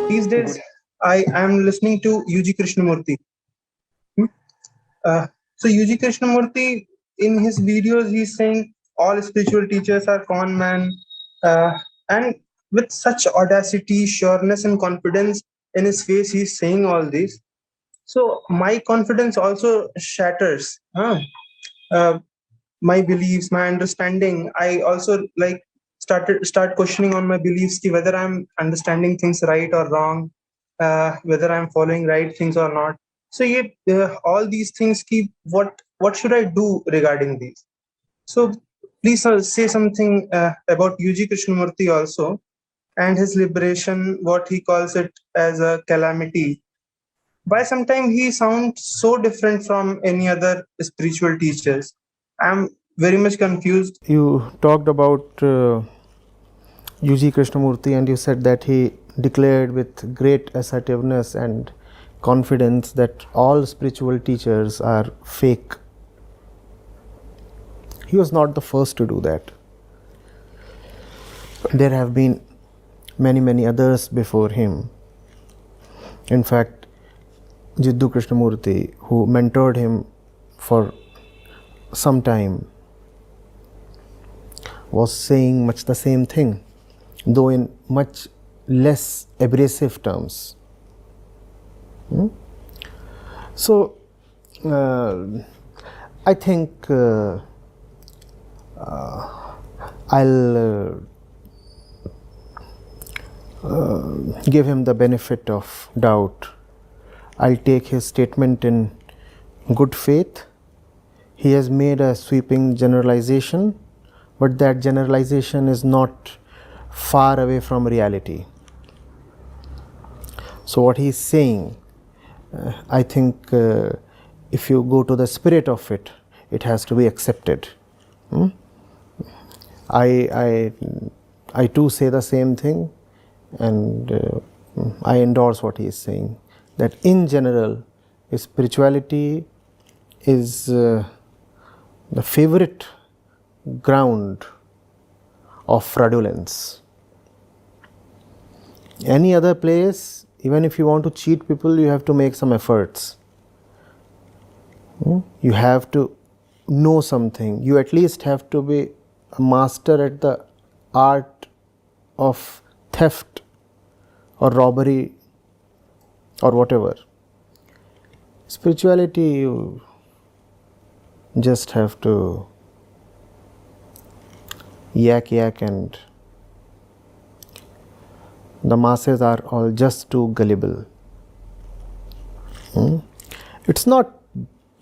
These days, I am listening to UG Krishnamurti. Hmm? So UG Krishnamurti, in his videos, he's saying all spiritual teachers are con man, and with such audacity, sureness, and confidence in his face, he's saying all this. So my confidence also shatters. Uh, my beliefs, my understanding. I also start questioning on my beliefs, ki whether I'm understanding things right or wrong, whether I'm following right things or not. So all these things, ki what should I do regarding these? So please say something about UG Krishnamurti also, and his liberation, what he calls it as a calamity. Why sometimes he sounds so different from any other spiritual teachers? I'm very much confused. You talked about UG Krishnamurti, and you said that he declared with great assertiveness and confidence that all spiritual teachers are fake. He was not the first to do that. There have been many others before him. In fact, Jiddu Krishnamurti, who mentored him for some time, was saying much the same thing, though in much less abrasive terms. So, I think I'll give him the benefit of doubt. I'll take his statement in good faith. He has made a sweeping generalization, but that generalization is not far away from reality. So what he is saying, I think if you go to the spirit of it, it has to be accepted. I too say the same thing, and I endorse what he is saying, that in general spirituality is the favorite ground of fraudulence. Any other place, even if you want to cheat people, you have to make some efforts. You have to know something. You at least have to be a master at the art of theft or robbery or whatever. Spirituality, you just have to yak, and the masses are all just too gullible. It's not,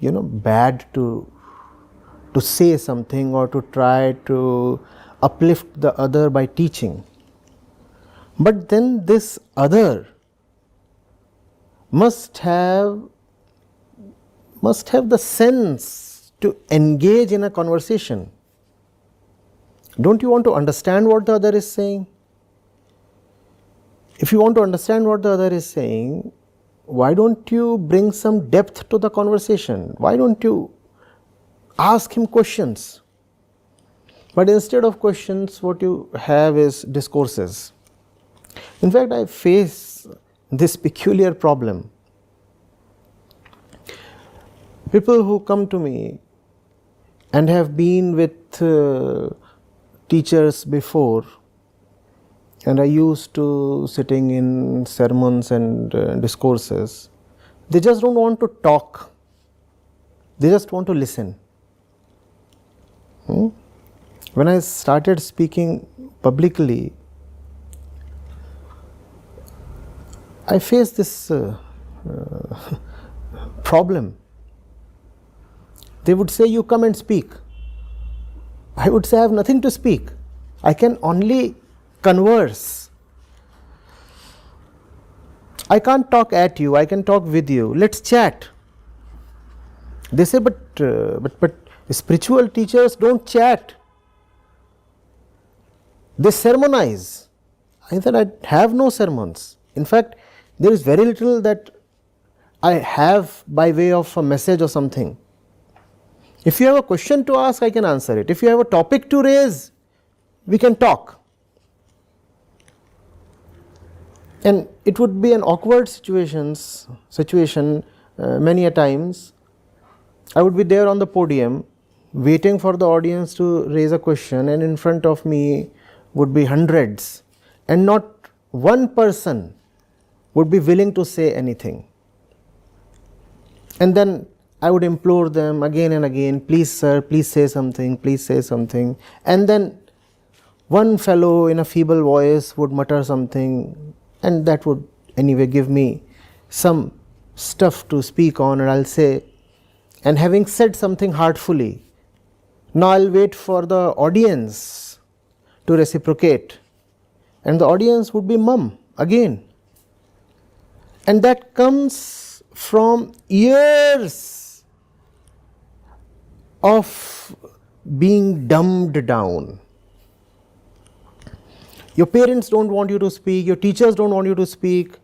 bad to say something or to try to uplift the other by teaching. But then this other must have the sense to engage in a conversation. Don't you want to understand what the other is saying? If you want to understand what the other is saying, why don't you bring some depth to the conversation? Why don't you ask him questions? But instead of questions, what you have is discourses. In fact, I face this peculiar problem. People who come to me and have been with teachers before, and are used to sitting in sermons and discourses, they just don't want to talk. They just want to listen. When I started speaking publicly, I faced this problem. They would say, you come and speak. I would say, I have nothing to speak. I can only converse. I can't talk at you, I can talk with you. Let's chat. They say, but spiritual teachers don't chat. They sermonize. I said, I have no sermons. In fact, there is very little that I have by way of a message or something. If you have a question to ask, I can answer it. If you have a topic to raise, we can talk. And it would be an awkward situation many a times. I would be there on the podium waiting for the audience to raise a question, and in front of me would be hundreds, and not one person would be willing to say anything. And then I would implore them again and again, please sir, please say something, please say something. And then one fellow in a feeble voice would mutter something, and that would anyway give me some stuff to speak on, and I'll say, and having said something heartfully, now I'll wait for the audience to reciprocate, and the audience would be mum again. And that comes from years of being dumbed down. Your parents don't want you to speak, your teachers don't want you to speak,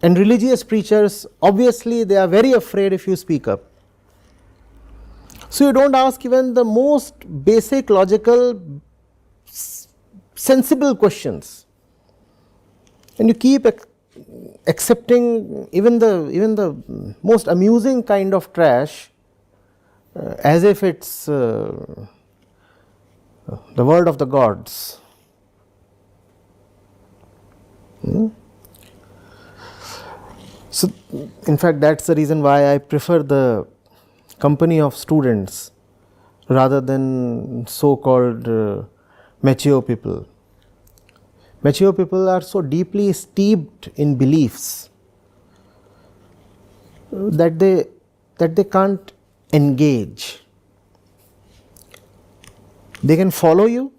and religious preachers, obviously they are very afraid if you speak up. So you don't ask even the most basic, logical, sensible questions, and you keep accepting even the most amusing kind of trash as if it's the word of the gods. So in fact, that's the reason why I prefer the company of students rather than so-called mature people. Mature people are so deeply steeped in beliefs that they can't engage. They can follow you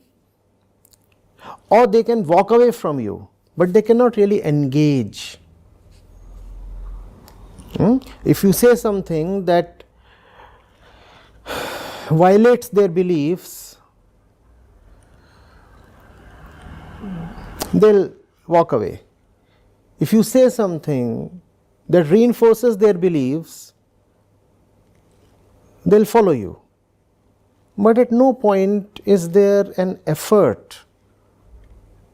or they can walk away from you, but they cannot really engage. If you say something that violates their beliefs, they'll walk away. If you say something that reinforces their beliefs, they'll follow you. But at no point is there an effort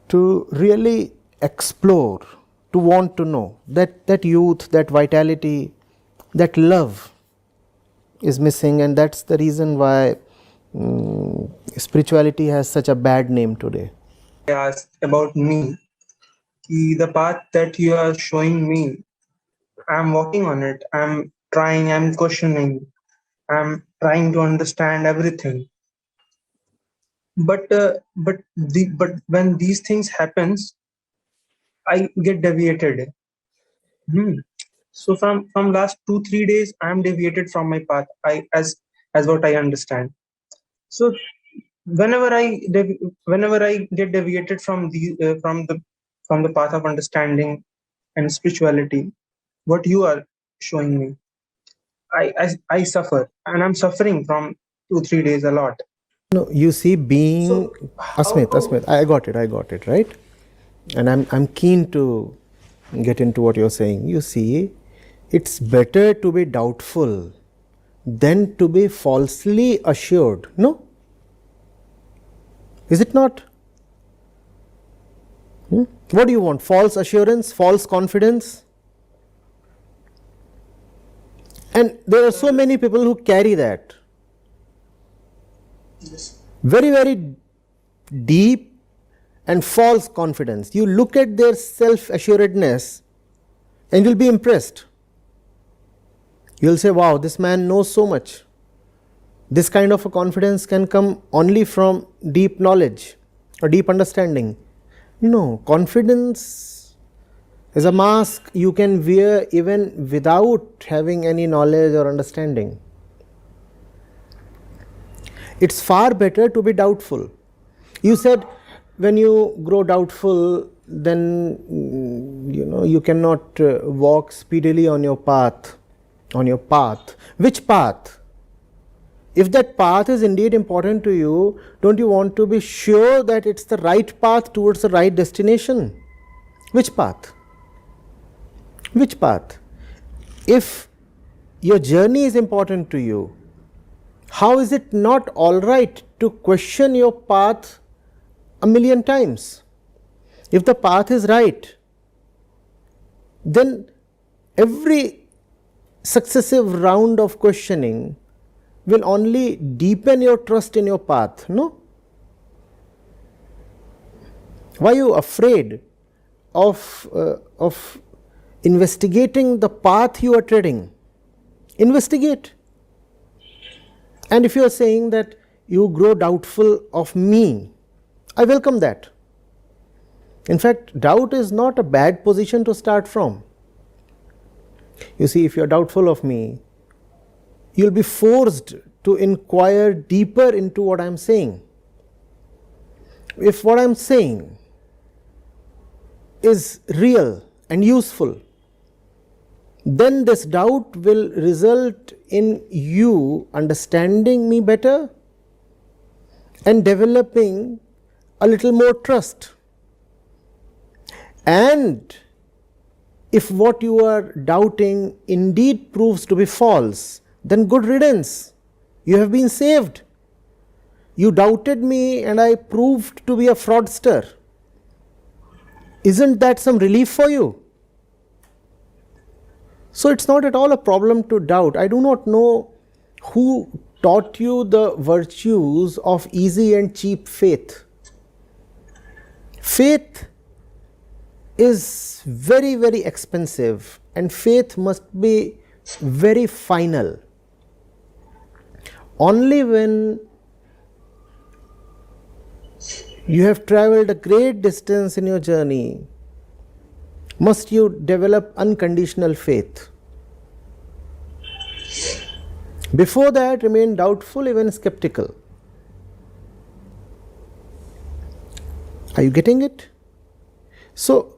to really explore, to want to know. That youth, that vitality, that love is missing, and that's the reason why spirituality has such a bad name today. I asked about me. The path that you are showing me, I'm working on it. I'm trying, I'm questioning, I'm trying to understand everything. But when these things happens, I get deviated. So from last 2-3 days, I'm deviated from my path. As what I understand. So whenever I get deviated from the path of understanding and spirituality, what you are showing me, I suffer, and I'm suffering from 2-3 days a lot. No, you see, being So Asmit, I got it, right? And I'm keen to get into what you're saying. You see, it's better to be doubtful than to be falsely assured. No? Is it not? What do you want? False assurance, false confidence? And there are so many people who carry that. Yes. Very, very deep and false confidence. You look at their self-assuredness and you'll be impressed. You'll say, wow, this man knows so much. This kind of a confidence can come only from deep knowledge or deep understanding. No, confidence is a mask you can wear even without having any knowledge or understanding. It's far better to be doubtful. You said when you grow doubtful, then you cannot walk speedily on your path. Which path? If that path is indeed important to you, don't you want to be sure that it's the right path towards the right destination? Which path? Which path? If your journey is important to you, how is it not all right to question your path a million times? If the path is right, then every successive round of questioning will only deepen your trust in your path, no? Why are you afraid of investigating the path you are treading? Investigate. And if you are saying that you grow doubtful of me, I welcome that. In fact, doubt is not a bad position to start from. You see, if you are doubtful of me, you will be forced to inquire deeper into what I am saying. If what I am saying is real and useful, then this doubt will result in you understanding me better and developing a little more trust. And if what you are doubting indeed proves to be false, then good riddance. You have been saved. You doubted me and I proved to be a fraudster. Isn't that some relief for you? So it's not at all a problem to doubt. I do not know who taught you the virtues of easy and cheap faith. Faith is very, very expensive, and faith must be very final. Only when you have traveled a great distance in your journey must you develop unconditional faith. Before that, remain doubtful, even skeptical. Are you getting it? So,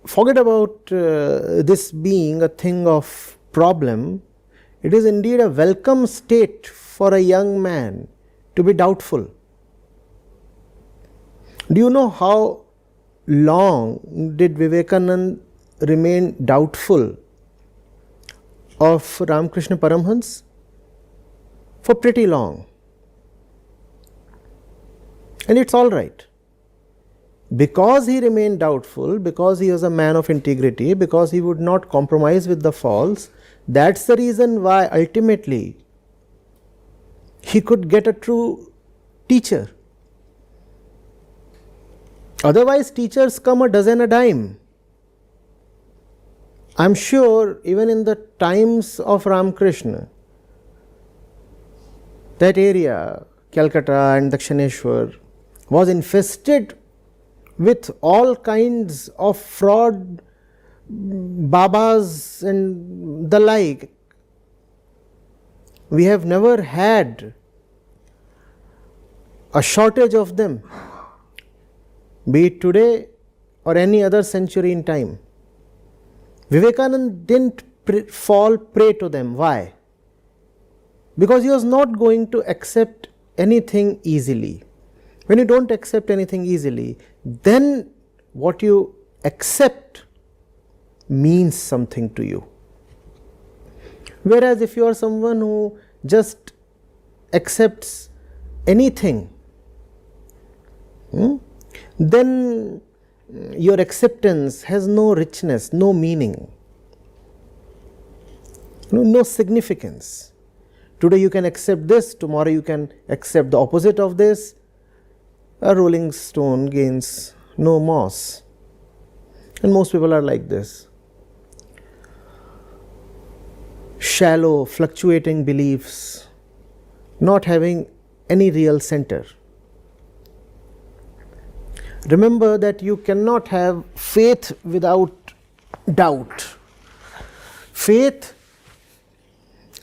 forget about this being a thing of problem. It is indeed a welcome state for a young man to be doubtful. Do you know how long did Vivekananda remain doubtful of Ramakrishna Paramhans? For pretty long. And it's all right. Because he remained doubtful, because he was a man of integrity, because he would not compromise with the false, that's the reason why ultimately he could get a true teacher. Otherwise, teachers come a dozen a dime. I am sure even in the times of Ramakrishna, that area, Calcutta and Dakshineshwar, was infested with all kinds of fraud, babas and the like. We have never had a shortage of them, be it today or any other century in time. Vivekananda didn't fall prey to them. Why? Because he was not going to accept anything easily. When you don't accept anything easily, then what you accept means something to you. Whereas if you are someone who just accepts anything, then your acceptance has no richness, no meaning, no significance. Today you can accept this, tomorrow you can accept the opposite of this. A rolling stone gains no moss. And most people are like this. Shallow, fluctuating beliefs, not having any real center. Remember that you cannot have faith without doubt. Faith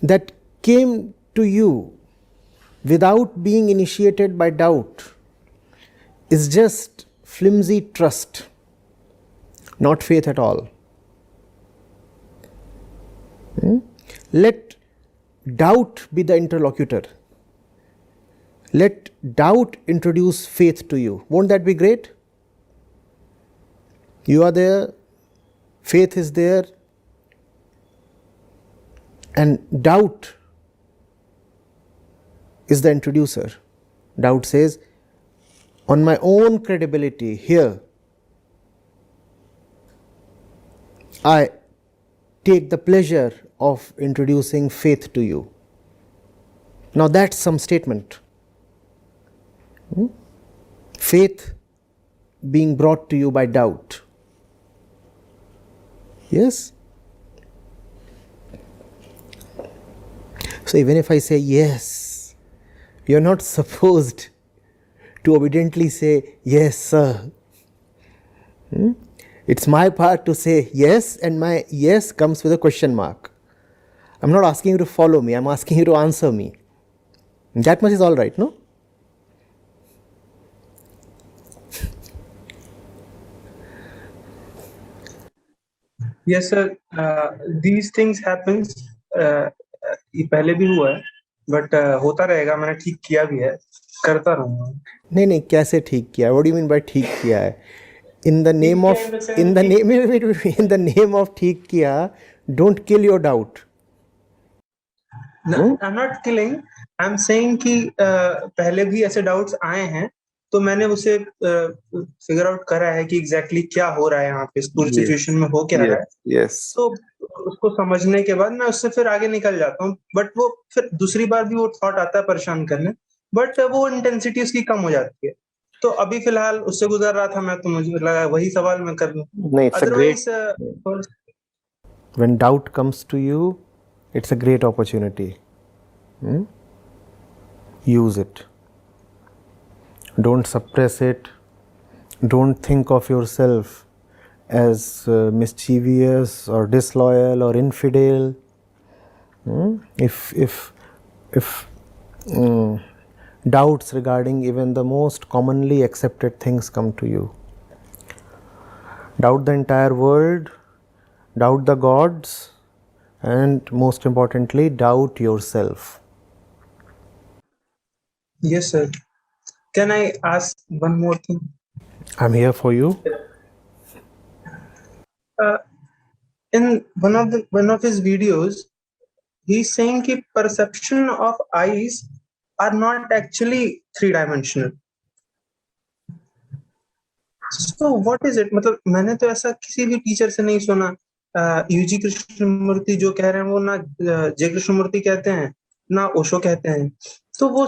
that came to you without being initiated by doubt is just flimsy trust, not faith at all. Let doubt be the interlocutor. Let doubt introduce faith to you. Won't that be great? You are there, faith is there, and doubt is the introducer. Doubt says, on my own credibility here, I take the pleasure of introducing faith to you. Now that's some statement. Faith being brought to you by doubt. Yes? So even if I say yes, you're not supposed to obediently say yes, sir. It's my part to say yes, and my yes comes with a question mark. I'm not asking you to follow me, I'm asking you to answer me. That much is all right, no? Yes, sir. These things happens. ये पहले भी हुआ है, but होता रहेगा. मैंने ठीक किया भी है, करता रहूँगा. नहीं कैसे ठीक किया? What do you mean by ठीक किया है? In the name of ठीक किया, don't kill your doubt. No, I'm not killing. I'm saying कि पहले भी ऐसे doubts आए हैं, तो मैंने उसे figure out करा है कि exactly क्या हो रहा है यहाँ पे, पूरी situation में हो क्या रहा है. Yes. तो उसको समझने के बाद मैं उससे फिर आगे निकल जाता हूँ. बट वो फिर दूसरी बार भी वो थॉट आता है परेशान करने, बट वो इंटेंसिटी उसकी कम हो जाती है. तो अभी फिलहाल उससे गुजर रहा था मैं, तो मुझे लगा वही सवाल मैं कर लूं. नहीं, it's a great. Otherwise, When doubt comes to you, it's a great opportunity. Use it. Don't suppress it. Don't think of yourself as mischievous or disloyal or infidel. If doubts regarding even the most commonly accepted things come to you, doubt the entire world, doubt the gods, and most importantly, doubt yourself. yes, sir. Can I ask one more thing? I'm here for you. In one of his videos, he's saying that perception of eyes are not actually three-dimensional. So what is it? मतलब मैंने तो ऐसा किसी भी teacher से नहीं सुना. UG Krishnamurthy जो कह रहे हैं वो ना जय कृष्णमूर्ति कहते हैं, ना ओशो कहते हैं. तो वो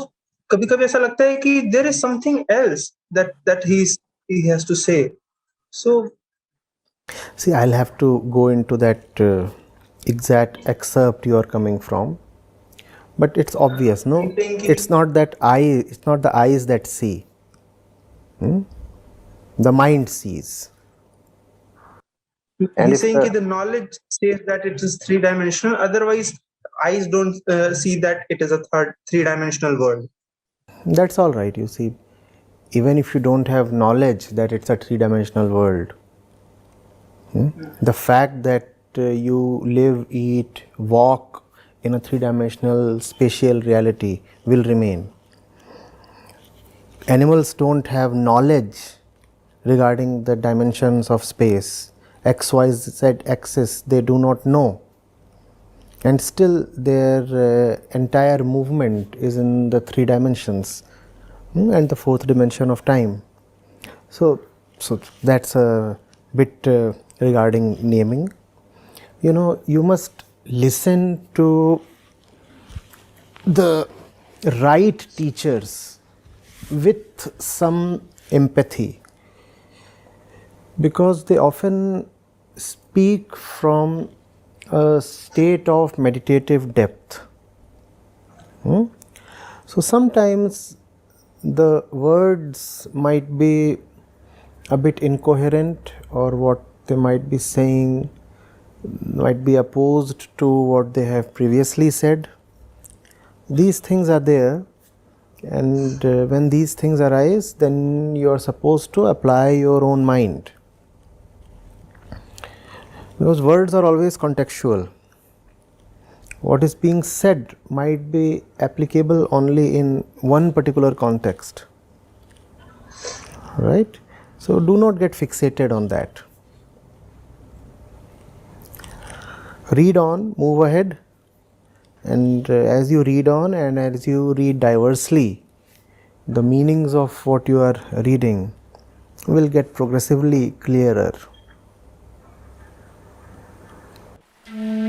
कभी-कभी ऐसा लगता है कि there is something else that he has to say. So see, I'll have to go into that exact excerpt you are coming from, but it's obvious, no? It's not that it's not the eyes that see. The mind sees. And he's saying that the knowledge says that it is three-dimensional. Otherwise, eyes don't see that it is a three-dimensional world. That's all right. You see, even if you don't have knowledge that it's a three-dimensional world, the fact that you live, eat, walk in a three-dimensional spatial reality will remain. Animals don't have knowledge regarding the dimensions of space. X, Y, Z axis, they do not know. And still their entire movement is in the three dimensions and the fourth dimension of time. So that's a bit regarding naming. You know, you must listen to the right teachers with some empathy, because they often speak from a state of meditative depth. So sometimes the words might be a bit incoherent, or what they might be saying might be opposed to what they have previously said. These things are there, and when these things arise, then you are supposed to apply your own mind, because words are always contextual. What is being said might be applicable only in one particular context, right? So do not get fixated on that. Read on, move ahead, and as you read on and as you read diversely, the meanings of what you are reading will get progressively clearer. you.